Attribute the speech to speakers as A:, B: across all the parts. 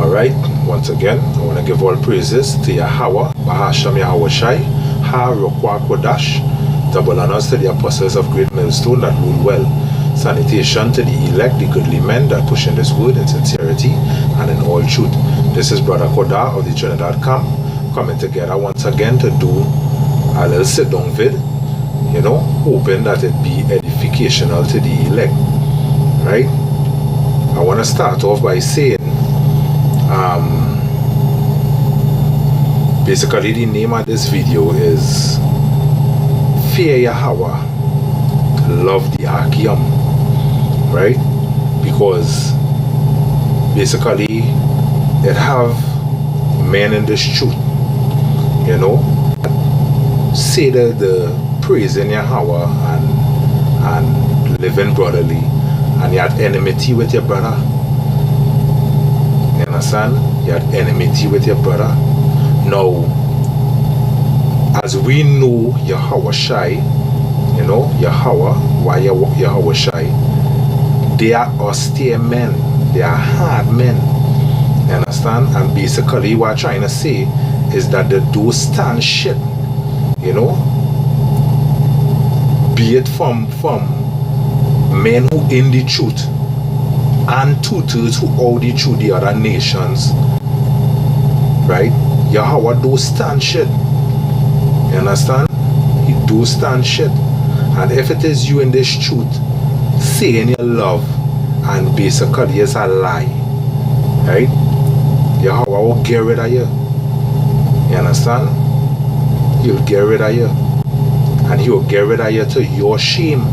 A: Alright, once again, I want to give all praises to Yahawah, Bahasham Yahawah Shai, Ha Rokwa Kodash, double honors to the apostles of Great Millstone that rule well, sanitation to the elect, the goodly men that push in this word in sincerity and in all truth. This is Brother Koda of the Trinidad Camp, coming together once again to do a little sit-down vid, hoping that it be edificational to the elect, right? I want to start off by saying, basically the name of this video is Fear Yahawah, Love the Akim, right? Because basically it have men in this truth, say the praise in Yahawah and living brotherly, and you had enmity with your brother. You understand? You had enmity with your brother. Now, as we know Yahawah Shai, Yahawah, why Yahawah Shai, they are austere men, they are hard men. You understand? And basically what I'm trying to say is that they do stand shit, be it from men who in the truth and 2/3 who out the truth the other nations, right? Yahawah do stand shit. You understand? He do stand shit. And if it is you in this truth saying your love and basically it's a lie, right? Yahawah will get rid of you. You understand? He'll get rid of you. And he will get rid of you to your shame.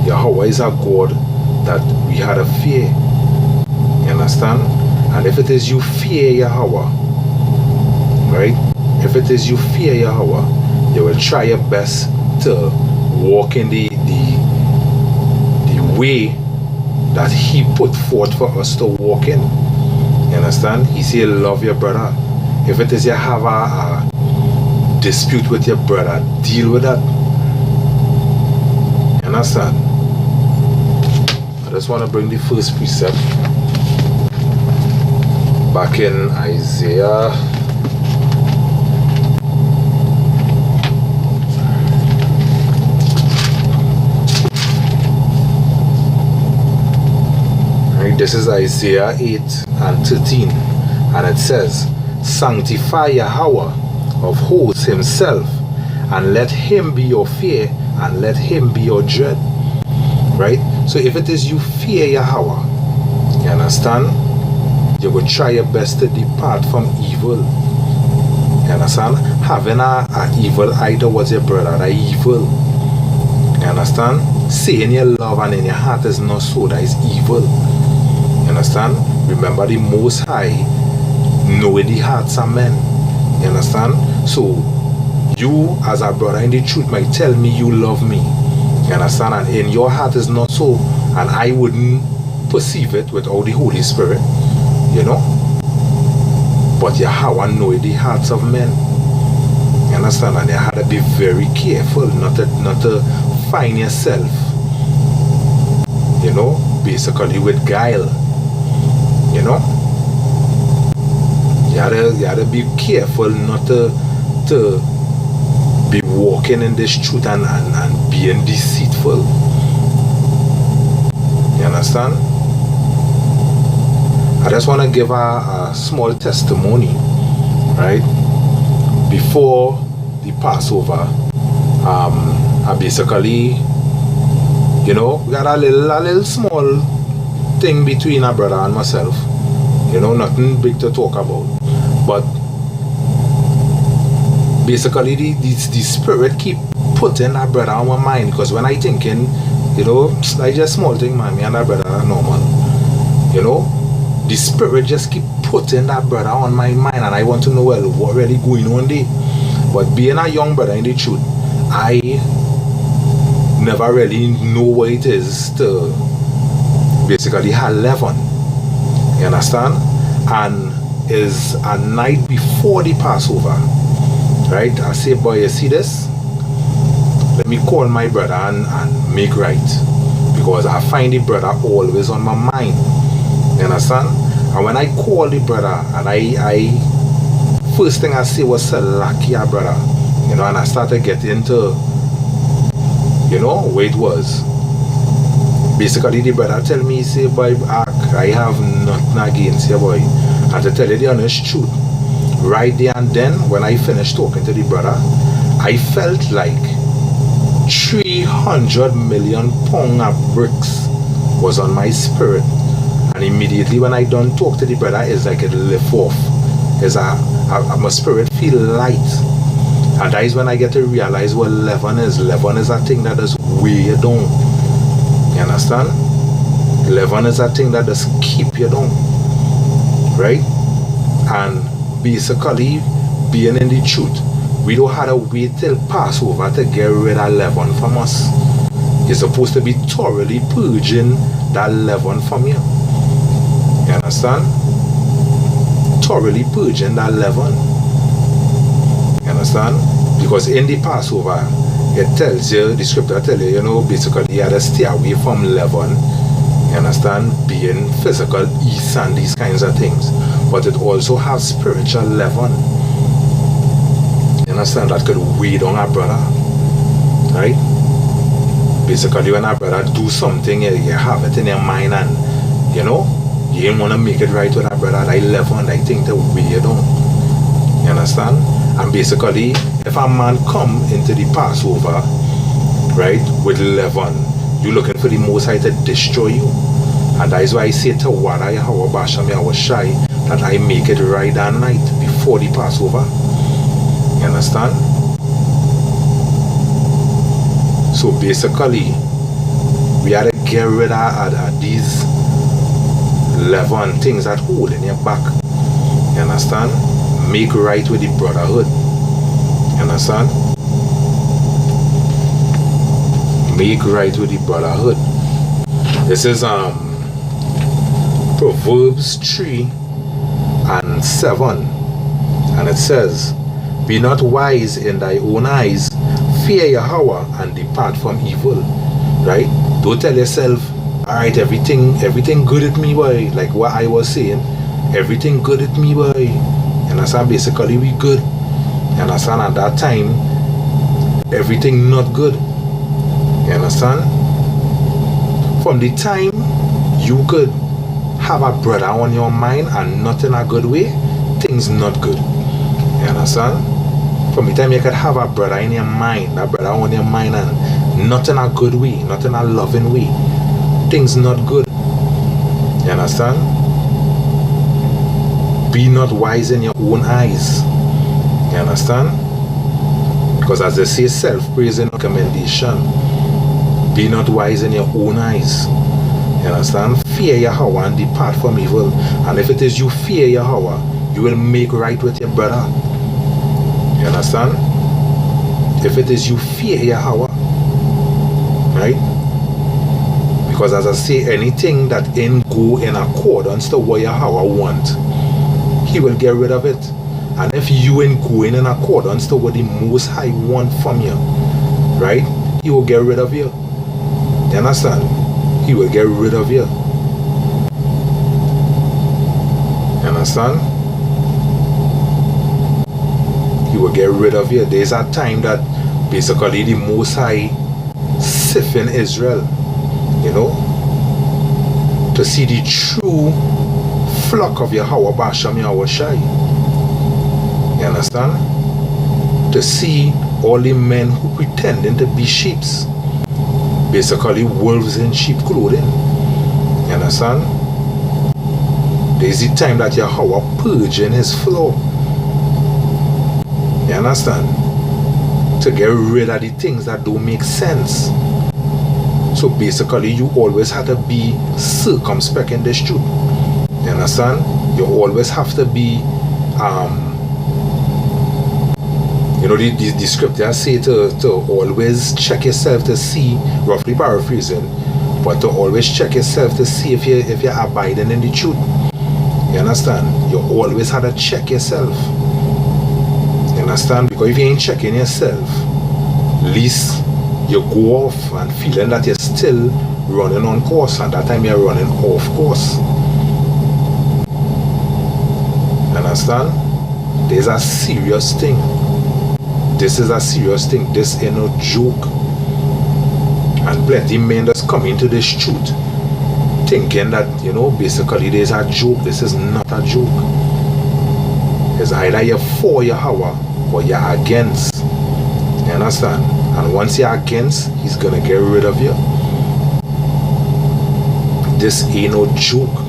A: Yahawah is a God that we had a fear. You understand? And if it is you fear Yahawah, right? If it is you fear Yahawah, you will try your best to walk in the way that he put forth for us to walk in. You understand? He said love your brother. If it is you have a dispute with your brother, deal with that. You understand? I just want to bring the first precept back in Isaiah. Right, this is Isaiah 8 and 13, and it says, sanctify Yahawah of hosts himself, and let him be your fear, and let him be your dread. Right? So if it is you fear Yahawah, you understand? You will try your best to depart from evil. You understand? Having a evil eye towards your brother, that evil. You understand? Saying your love and in your heart is not so, that is evil. You understand? Remember the Most High knowing the hearts of men. You understand? So you as a brother in the truth might tell me you love me. You understand? And in your heart is not so, and I wouldn't perceive it without the Holy Spirit. But Yahawah know the hearts of men. You understand? And you have to be very careful not to find yourself, basically with guile. You have to be careful not to be walking in this truth and being deceitful. You understand? I just want to give a small testimony, right? Before the Passover, I basically, we got a little small thing between a brother and myself. Nothing big to talk about. But basically the spirit keep putting that brother on my mind, because when I thinking, like just small thing, man, me and that brother are normal. The spirit just keep putting that brother on my mind, and I want to know, well, what really going on there. But being a young brother in the truth, I never really know what it is to basically have 11. You understand? And is a night before the Passover, right? I say, boy, you see this? Let me call my brother and make right. because I find the brother always on my mind. You understand? And when I call the brother, and I first thing I say was Salakia, brother. You know, and I started getting into, you know, where it was. Basically, the brother tell me, say, boy, I have nothing against you, boy. And to tell you the honest truth, right there and then, when I finished talking to the brother, I felt like 300 million pounds of bricks was on my spirit. And immediately when I done talk to the brother, it's like it lift off. It's my spirit feel light. And that is when I get to realize what leaven is. Leaven is a thing that is weigh you down. You understand? Leaven is a thing that just keep you down. Right? And basically, being in the truth, we don't have to wait till Passover to get rid of leaven from us. You're supposed to be thoroughly purging that leaven from you. You understand? Thoroughly purging that leaven. You understand? Because in the Passover, it tells you, the scripture tells you, you know, basically you have to stay away from leaven. You understand? Being physical, yeast and these kinds of things. But it also has spiritual leaven. You understand? That could weigh down our brother. Right? Basically, when our brother do something, you have it in your mind and, you know, you ain't want to make it right with our brother. That leaven, I think that weigh you down. You understand? And basically, if a man come into the Passover, right, with leaven, you're looking for the Most High to destroy you. And that is why I say to Wada Yahawah Basham Yahushai that I make it right that night before the Passover. You understand? So basically, we had to get rid of these leaven things that hold in your back. You understand? Make right with the brotherhood. You understand? Make right with the brotherhood. This is Proverbs 3:7, and it says, "Be not wise in thy own eyes, fear Yahawah and depart from evil." Right? Don't tell yourself, alright, everything good at me, boy. Like what I was saying, everything good at me, boy. You understand? Basically, we good. You understand? At that time, everything not good. You understand? From the time you could have a brother on your mind and not in a good way, things not good. You understand? From the time you could have a brother in your mind, a brother on your mind and not in a good way, not in a loving way, things not good. You understand? Be not wise in your own eyes. You understand? Because as they say, self-praise and commendation. Be not wise in your own eyes. You understand? Fear Yahawah and depart from evil. And if it is you fear Yahawah, you will make right with your brother. You understand? If it is you fear Yahawah, right? Because as I say, anything that ain't go in accordance to what Yahawah want, He will get rid of it. And if you ain't going in accordance to what the Most High want from you, right? He will get rid of you. You understand? He will get rid of you. You understand? He will get rid of you. There's a time that basically the Most High siphon Israel, you know, to see the true flock of Yahawah Basham Yahushai. You understand? To see all the men who pretending to be sheep, basically wolves in sheep clothing. You understand? There's the time that Yahawah purging His floor. You understand? To get rid of the things that don't make sense. So basically, you always have to be circumspect in this truth. You understand? You always have to be, you know, the scriptures say to always check yourself to see, roughly paraphrasing, but to always check yourself to see if you're abiding in the truth. You understand? You always have to check yourself. You understand? Because if you ain't checking yourself, at least you go off and feeling that you're still running on course, and that time you're running off course. Understand? This is a serious thing. This is a serious thing. This ain't no joke. And plenty men just come into this truth thinking that, basically there's a joke. This is not a joke. It's either you're for Yahawah or you're against. You understand? And once you're against, he's gonna get rid of you. This ain't no joke.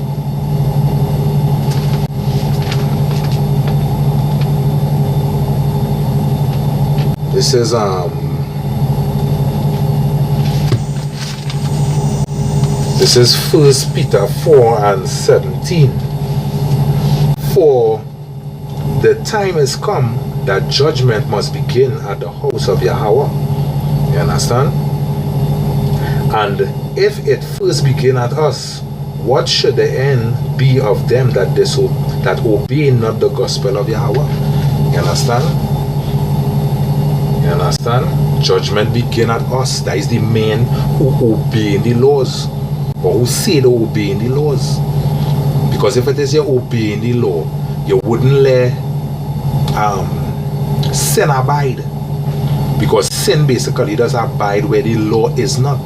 A: This is This is 1 Peter 4:17. For the time has come that judgment must begin at the house of Yahawah. You understand? And if it first begin at us, what should the end be of them that obey not the gospel of Yahawah? You understand? You understand? Judgment begin at us. That is the men who obey the laws, or who say they obey the laws. Because if it is you obeying the law, you wouldn't let sin abide. Because sin basically does abide where the law is not.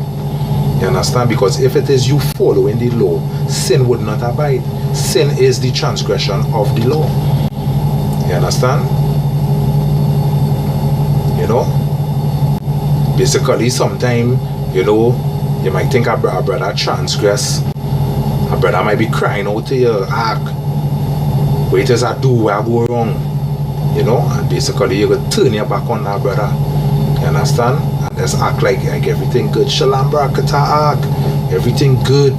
A: You understand? Because if it is you following the law, sin would not abide. Sin is the transgression of the law. You understand? Basically sometimes, you might think a brother transgress. A brother might be crying out to you, what it is I do where I go wrong. And basically you could turn your back on that brother. You understand? And just act like everything good. Shalom barakatah, everything good.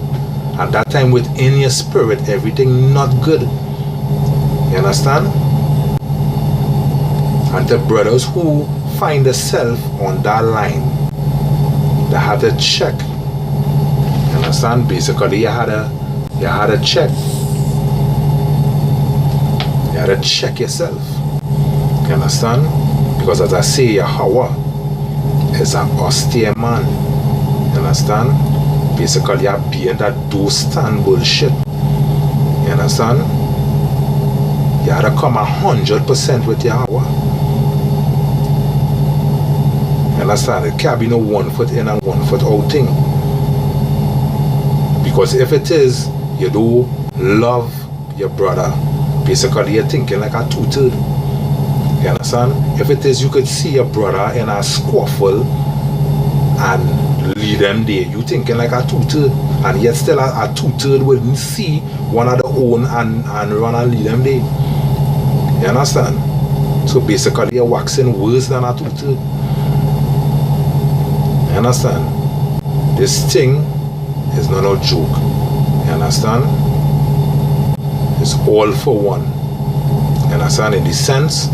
A: And that time within your spirit, everything not good. You understand? And the brothers who find themselves on that line, they have to check. You understand? Basically you had to check. You had to check yourself. You understand? Because as I say, Yahawah is an austere man. You understand? Basically you're being that do stand bullshit. You understand? You had to come 100% with Yahawah. You understand? It can't be no 1 foot in and 1 foot out thing. Because if it is, you do love your brother, basically you're thinking like a two-third. You understand? If it is, you could see your brother in a squaffle and lead them there, you thinking like a two-third. And yet still a two-third wouldn't see one of the own and run and lead them there. You understand? So basically you're waxing worse than a two-third. You understand? This thing is not a joke. You understand? It's all for one. You understand? In the sense,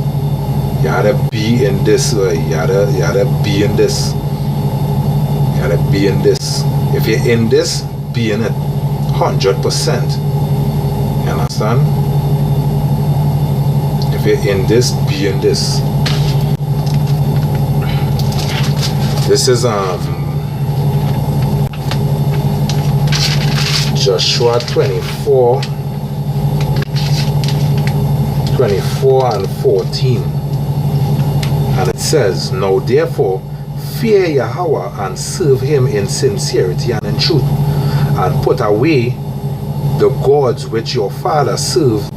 A: you had to be in this way. You had to be in this. You had to be in this. If you're in this, be in it 100%. You understand? If you're in this, be in this. This is Joshua 24 and 14. And it says, now therefore fear Yahawah and serve him in sincerity and in truth, and put away the gods which your father served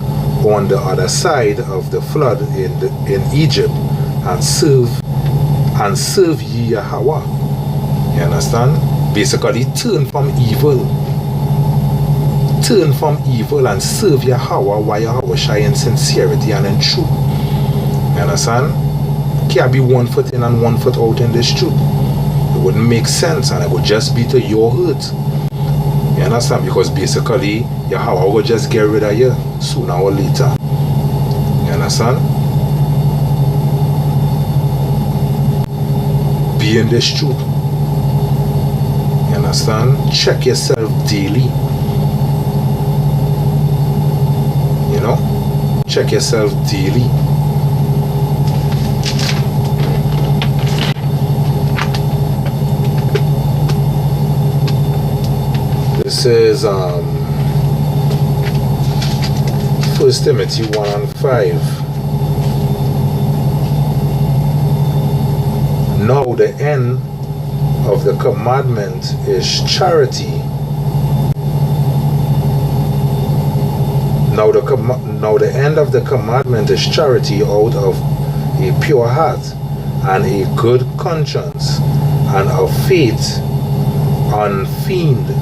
A: on the other side of the flood in Egypt, and serve ye Yahawah. You understand? Basically turn from evil. Turn from evil and serve Yahawah while Yahawah shine in sincerity and in truth. You understand? Can't be 1 foot in and 1 foot out in this truth. It wouldn't make sense, and it would just be to your hurt. You understand? Because basically Yahawah will just get rid of you sooner or later. You understand? Be in this truth. You understand? Check yourself daily. Check yourself daily. This is 1 Timothy 1:5. Now the end of the commandment is charity. Now the end of the commandment is charity out of a pure heart and a good conscience and of faith unfeigned.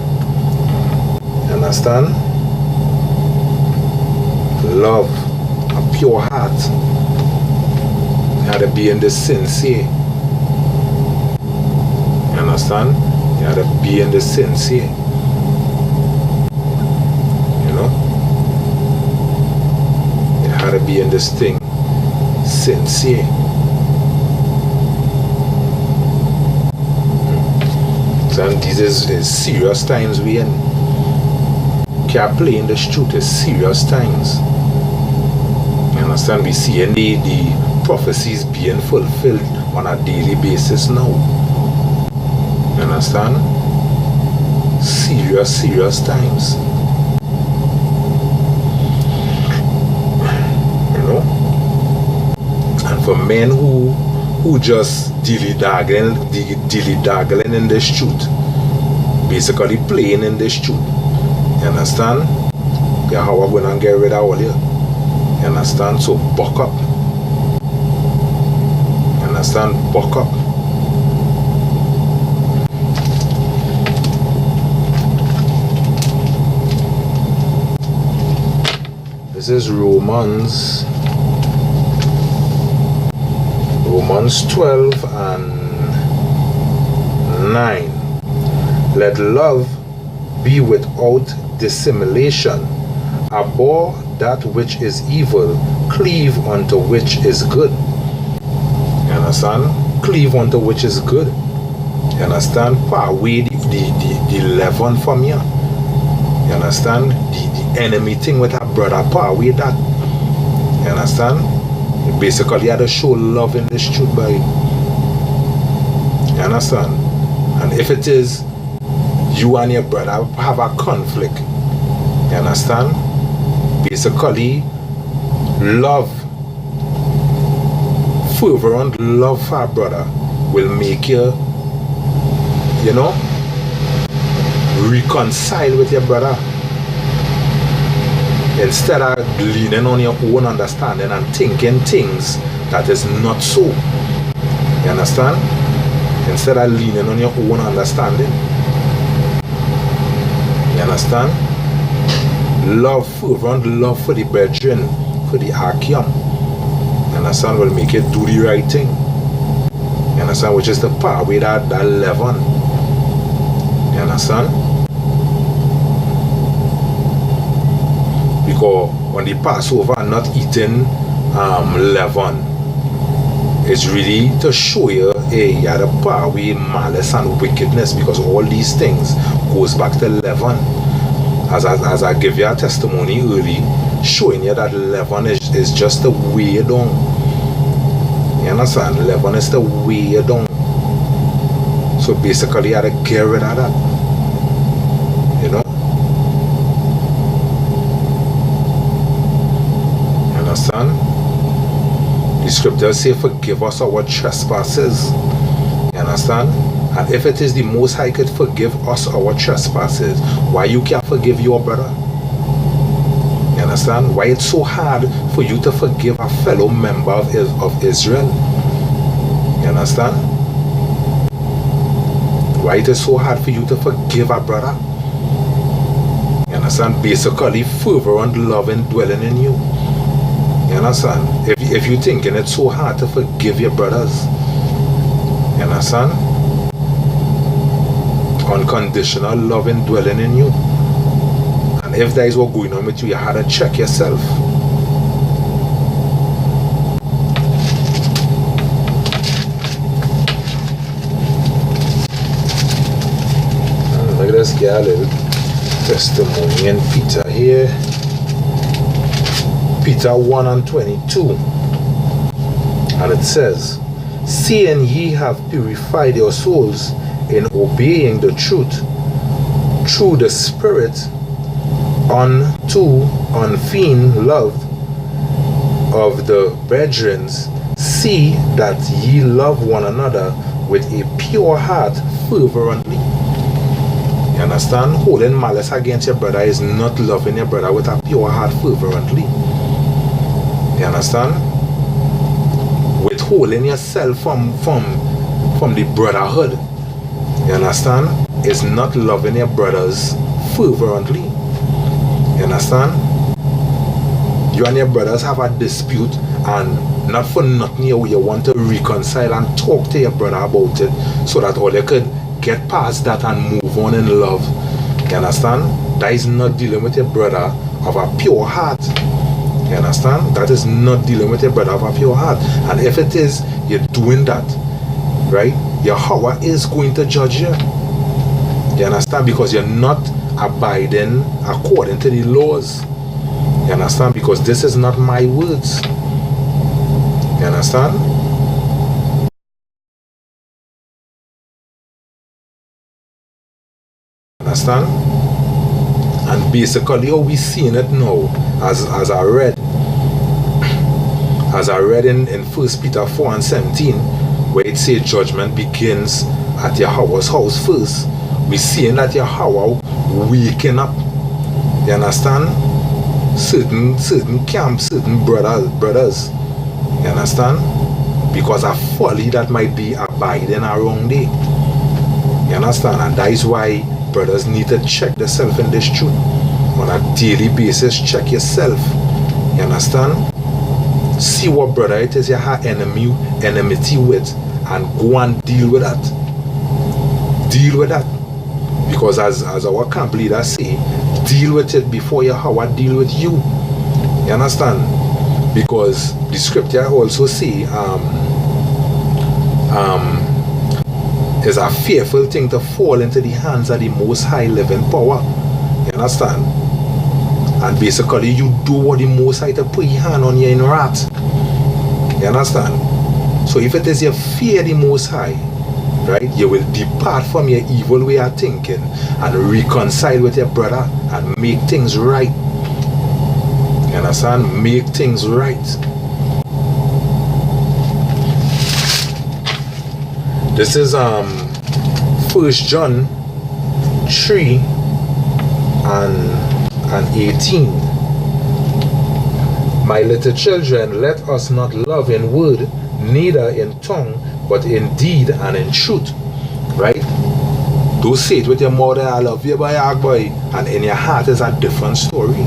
A: Understand? Love, a pure heart. You had to be in the sincere. You understand? You had to be in the sincere. You know? You had to be in this thing sincere. And these is serious times we in. Can't play in the street, it's serious times. You understand? We see the prophecies being fulfilled on a daily basis now. You understand? Serious times. You know? And for men who just dilly-daggling in the street, basically playing in the street. You understand? Yahawah going to get rid of all you. You understand? So buck up. You understand? Buck up. This is Romans 12 and 9. Let love be without dissimulation. Abhor that which is evil, cleave unto which is good. You understand? Cleave unto which is good. You understand? Far away the leaven from you. You understand? The enemy thing with our brother, far away that. You understand? You basically had to show love in this truth by it. You understand? And if it is you and your brother have a conflict, you understand? Basically, love, fervent love for a brother will make you, you know, reconcile with your brother. Instead of leaning on your own understanding and thinking things that is not so. You understand? Instead of leaning on your own understanding. You understand? Love, fervent love for the brethren, for the Akim. You understand? Will make you do the right thing. You understand? Which is the power with that leaven. You understand? Because when the Passover are not eating leaven, it's really to show you, hey, you have the power with malice and wickedness, because all these things goes back to leaven. As I give you a testimony early, showing you that leaven is just the way you down. You understand? Leaven is the way you down. So basically you have to get rid of that. You know? You understand? The scriptures say, forgive us our trespasses. You understand? And if it is the Most High could forgive us our trespasses, why you can't forgive your brother? You understand? Why it's so hard for you to forgive a fellow member of Israel? You understand? Why it is so hard for you to forgive a brother? You understand? Basically, fervent love and dwelling in you. You understand? If you're thinking it's so hard to forgive your brothers, you understand? Unconditional love and dwelling in you. And if that is what going on with you, you have to check yourself. Look at this guy, a little testimony in Peter here. Peter 1 and 22. And it says, seeing ye have purified your souls in obeying the truth through the Spirit unto unfeigned love of the brethren, see that ye love one another with a pure heart fervently. You understand? Holding malice against your brother is not loving your brother with a pure heart fervently. You understand? Withholding yourself from the brotherhood, you understand, is not loving your brothers fervently. You understand? You and your brothers have a dispute, and not for nothing you want to reconcile and talk to your brother about it, so that all you could get past that and move on in love. You understand? That is not dealing with your brother of a pure heart. You understand? That is not dealing with your brother of a pure heart. And if it is, you're doing that, right? Yahawah is going to judge you. You understand? Because you're not abiding according to the laws. You understand? Because this is not my words. You understand? Understand? And basically how we seeing it now, as I read in 1 Peter 4 and 17, where it says judgment begins at Yahawah's house first. We seeing that Yahawah waking up. You understand? Certain camps, certain brothers. You understand? Because of folly that might be abiding around there. You understand? And that is why brothers need to check themselves in this truth. On a daily basis, check yourself. You understand? See what brother it is you have enmity with, and go and deal with that. Deal with that. Because as our camp leader say, deal with it before Yahawah deal with you. You understand? Because the scripture also say it's a fearful thing to fall into the hands of the Most High living power. You understand? And basically you do what the Most High to put your hand on you in wrath. You understand? So if it is you fear the Most High, right, you will depart from your evil way of thinking and reconcile with your brother and make things right. You understand? Make things right. This is 1 John 3 and 18. My little children, let us not love in word, neither in tongue, but in deed and in truth. Right? Don't say it with your mouth, I love you, boy, and in your heart is a different story.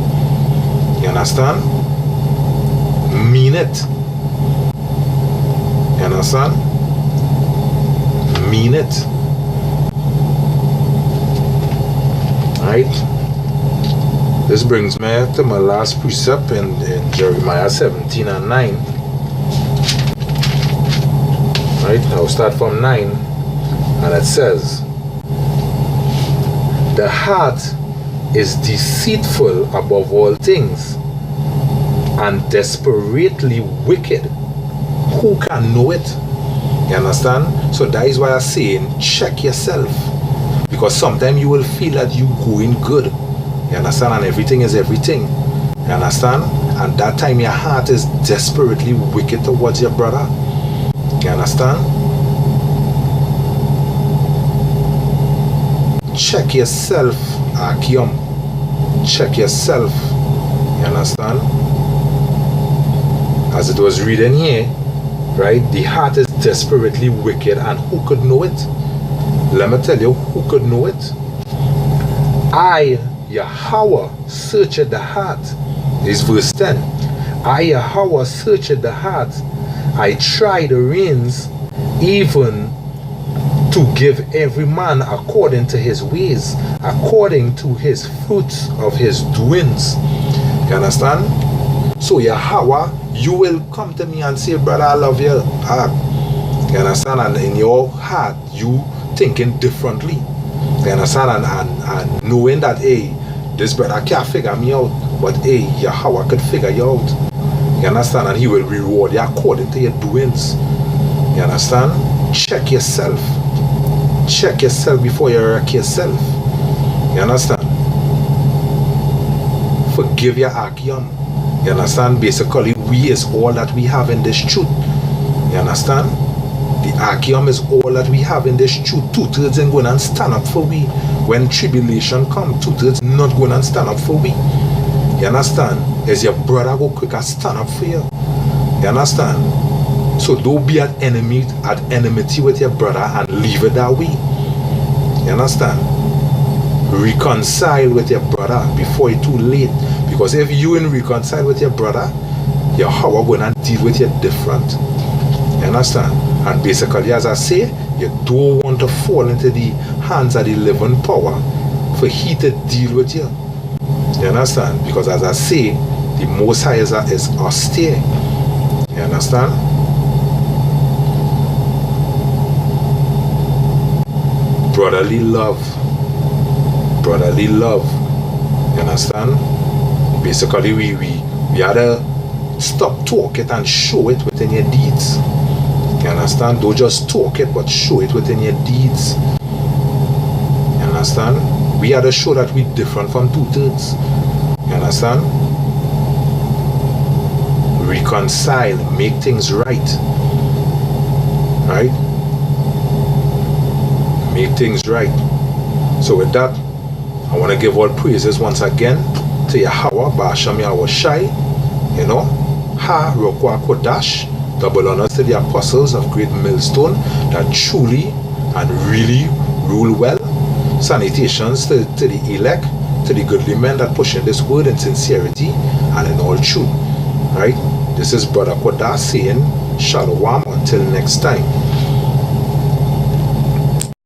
A: You understand? Mean it. You understand? Mean it. Right? This brings me to my last precept in Jeremiah 17 and 9. Right? I'll start from 9, and it says, the heart is deceitful above all things and desperately wicked. Who can know it? You understand? So that is why I'm saying check yourself, because sometimes you will feel that you going good. You understand? And everything is everything. You understand? And that time your heart is desperately wicked towards your brother. You understand? Check yourself, Akim. Check yourself. You understand? As it was reading here, right? The heart is desperately wicked, and who could know it? Let me tell you who could know it. I, Yahawah, searched the heart. This is verse 10. I, Yahawah, searched the heart. I try the reins, even to give every man according to his ways, according to his fruits of his doings. You understand? So Yahawah, you will come to me and say, brother, I love you. You understand? And in your heart, you thinking differently. You understand? And knowing that, hey, this brother can't figure me out, but hey, Yahawah could figure you out. You understand? And he will reward you according to your doings. You understand? Check yourself. Check yourself before you wreck yourself. You understand? Forgive your Achium. You understand? Basically, we is all that we have in this truth. You understand? The Achium is all that we have in this truth. 2/3 ain't going and stand up for we. When tribulation come, 2/3 not going and stand up for we. You understand? As your brother go quick and stand up for you. You understand? So don't be at enmity with your brother and leave it that way. You understand? Reconcile with your brother before it's too late. Because if you ain't reconcile with your brother, Yahawah gonna deal with you different. You understand? And basically, as I say, you don't want to fall into the hands of the living power for he to deal with you. You understand? Because as I say, the Most High is austere. You understand? Brotherly love. Brotherly love. You understand? Basically, we had to stop talk it and show it within your deeds. You understand? Don't just talk it, but show it within your deeds. You understand? We had to show that we're different from 2/3. You understand? Reconcile, make things right. Right? Make things right. So with that, I want to give all praises once again to Yahawah, Ba'asham Yahweh Shai, you know, Ha Rokwa Kodash, double honors to the apostles of Great Millstone that truly and really rule well. Salutations to the elect, to the goodly men that push in this word in sincerity and in all truth. Right? This is Brother Kodash saying Shalom until next time.